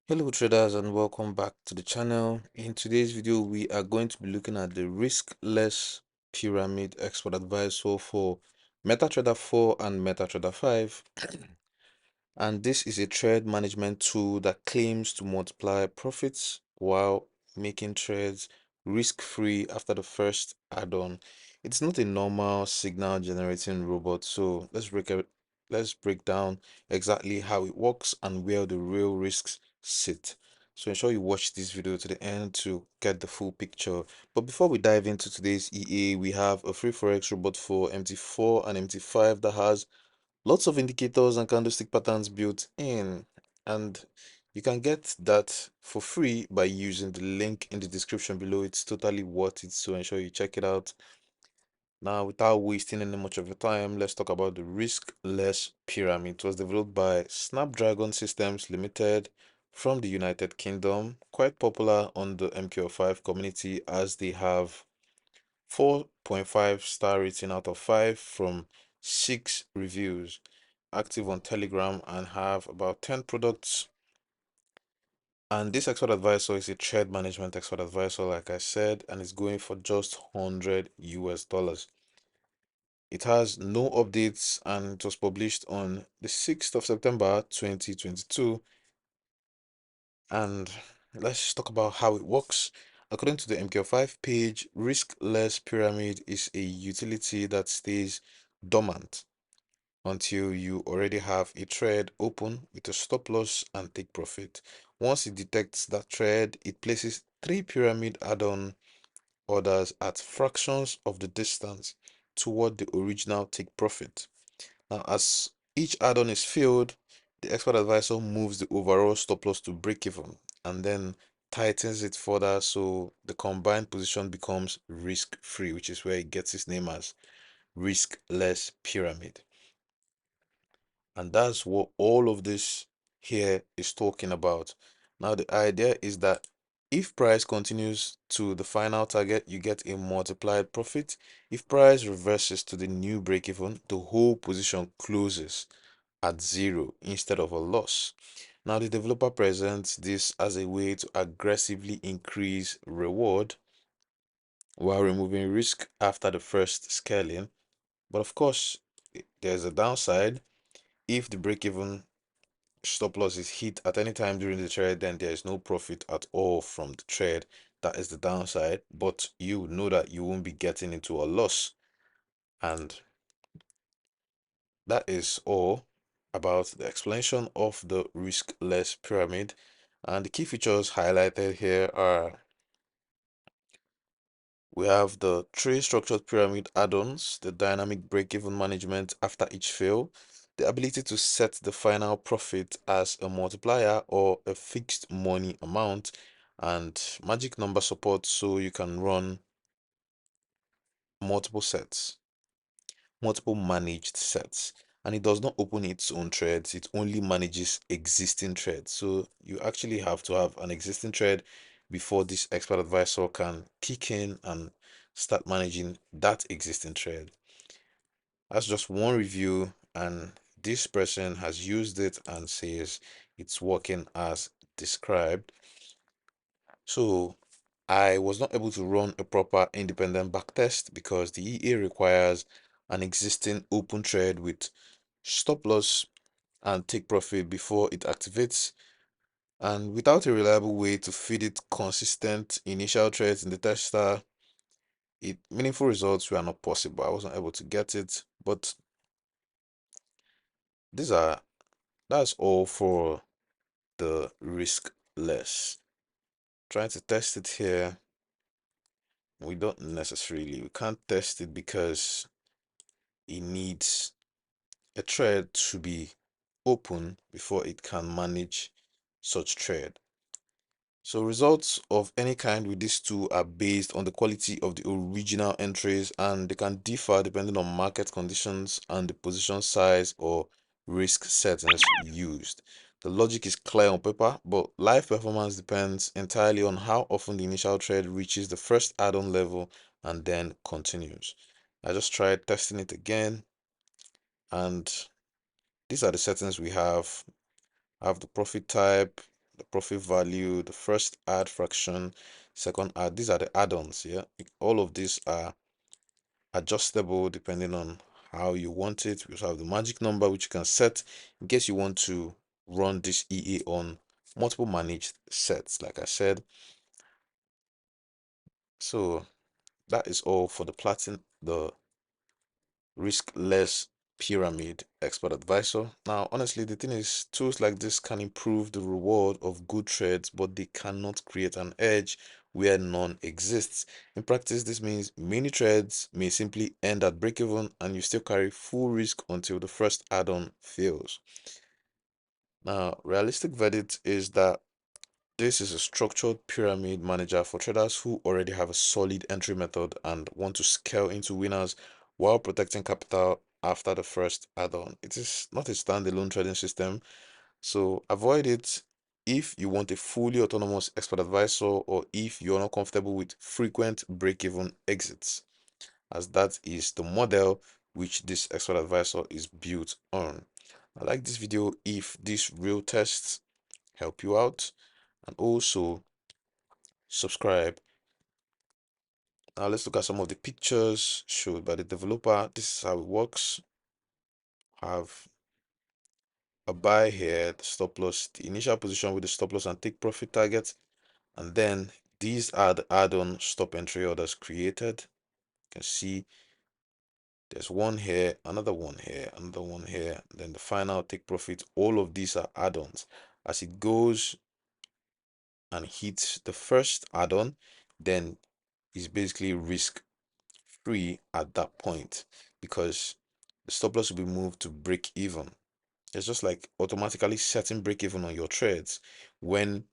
Hello traders and welcome back to the channel. In today's video we are going to be looking at the riskless pyramid expert advisor for MetaTrader 4 and MetaTrader 5. And this is a trade management tool that claims to multiply profits while making trades risk-free after the first add-on. It's not a normal signal generating robot, so let's break down exactly how it works and where the real risks sit. So ensure you watch this video to the end to get the full picture. But before we dive into today's EA, we have a free Forex robot for MT4 and MT5 that has lots of indicators and candlestick patterns built in, and you can get that for free by using the link in the description below. It's totally worth it, so ensure you check it out. Now, without wasting any much of your time, let's talk about the riskless pyramid. It was developed by Snapdragon Systems Limited from the United Kingdom, quite popular on the MQ5 community as they have 4.5 star rating out of 5 from 6 reviews, active on Telegram, and have about 10 products. And this expert advisor is a trade management expert advisor, like I said, and it's going for just 100 US dollars. It has no updates and it was published on the 6th of September 2022. And let's talk about how it works. According to the MQ5 page, Riskless Pyramid is a utility that stays dormant until you already have a trade open with a stop loss and take profit. Once it detects that trade, it places 3 pyramid add-on orders at fractions of the distance toward the original take profit. Now, as each add-on is filled, the expert advisor moves the overall stop loss to break even and then tightens it further so the combined position becomes risk-free, which is where it gets its name as riskless pyramid. And that's what all of this here is talking about. Now, the idea is that if price continues to the final target, you get a multiplied profit. If price reverses to the new break even, the whole position closes at zero instead of a loss. Now, the developer presents this as a way to aggressively increase reward while removing risk after the first scaling. But of course, there's a downside. If the break even stop loss is hit at any time during the trade, then there is no profit at all from the trade. That is the downside, but you know that you won't be getting into a loss. And that is all about the explanation of the riskless pyramid. And the key features highlighted here are: we have the three structured pyramid add-ons, the dynamic break-even management after each fail, the ability to set the final profit as a multiplier or a fixed money amount, and magic number support so you can run multiple sets, multiple managed sets. And it does not open its own threads, it only manages existing threads. So you actually have to have an existing thread before this expert advisor can kick in and start managing that existing thread. That's just one review, and this person has used it and says it's working as described. So I was not able to run a proper independent backtest because the EA requires an existing open thread with stop loss and take profit before it activates, and without a reliable way to feed it consistent initial trades in the tester, meaningful results were not possible. I wasn't able to get it, but these are that's all for the riskless. Trying to test it here, we can't test it because it needs a thread to be open before it can manage such thread. So results of any kind with these two are based on the quality of the original entries, and they can differ depending on market conditions and the position size or risk settings used. The logic is clear on paper, but live performance depends entirely on how often the initial trade reaches the first add-on level and then continues. I just tried testing it again, and these are the settings we have. I have the profit type, the profit value, the first add fraction, second add. These are the add-ons. Yeah, all of these are adjustable depending on how you want it. We also have the magic number, which you can set in case you want to run this EA on multiple managed sets, like I said. So that is all for the riskless pyramid expert advisor. Now, honestly, the thing is, tools like this can improve the reward of good trades, but they cannot create an edge where none exists. In practice, this means many trades may simply end at break even and you still carry full risk until the first add-on fails. Now, realistic verdict is that this is a structured pyramid manager for traders who already have a solid entry method and want to scale into winners while protecting capital after the first add-on. It is not a standalone trading system, so avoid it if you want a fully autonomous expert advisor or if you're not comfortable with frequent break-even exits, as that is the model which this expert advisor is built on. I like this video if these real tests help you out, and also subscribe. Now let's look at some of the pictures showed by the developer. This is how it works. Have a buy here, the stop loss, the initial position with the stop loss and take profit target, and then these are the add-on stop entry orders created. You can see there's one here, another one here, another one here, then the final take profit. All of these are add-ons. As it goes and hits the first add-on, then it's basically risk free at that point because the stop loss will be moved to break even. It's just like automatically setting break even on your trades when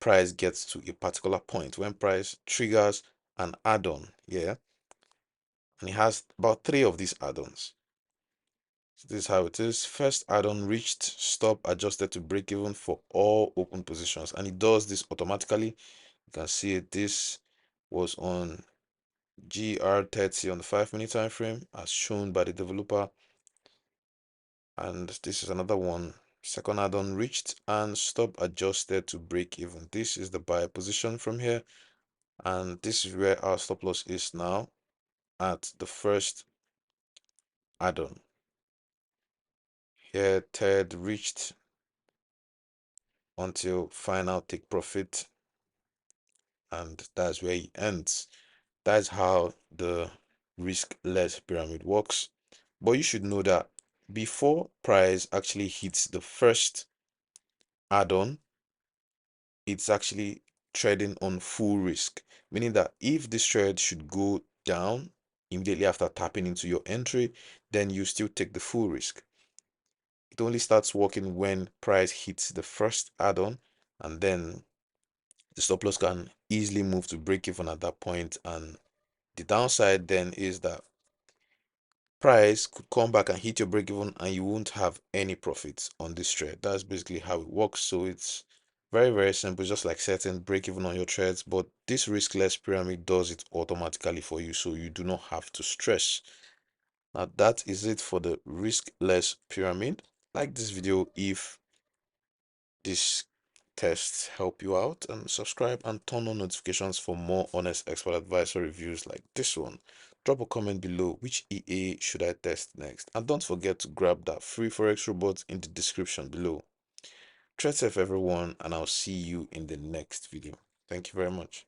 price gets to a particular point, when price triggers an add-on. Yeah, and it has about 3 of these add-ons. So this is how it is. First add-on reached, stop adjusted to break even for all open positions, and it does this automatically. You can see it. This was on GR30 on the 5-minute time frame as shown by the developer, and this is another one. Second add-on reached and stop adjusted to break even. This is the buy position from here, and this is where our stop loss is now at the first add-on. Here third reached until final take profit, and that's where it ends. That's how the riskless pyramid works. But you should know that before price actually hits the first add-on, it's actually trading on full risk, meaning that if this trade should go down immediately after tapping into your entry, then you still take the full risk. It only starts working when price hits the first add-on, and then the stop loss can easily move to break even at that point. And the downside then is that price could come back and hit your break even and you won't have any profits on this trade. That's basically how it works. So it's very simple, just like setting break even on your trades, but this riskless pyramid does it automatically for you, so you do not have to stress. Now that is it for the riskless pyramid. Like this video if this tests help you out, and subscribe and turn on notifications for more honest expert advisor reviews like this one. Drop a comment below which EA should I test next, and don't forget to grab that free Forex robot in the description below. Trade safe everyone, and I'll see you in the next video. Thank you very much.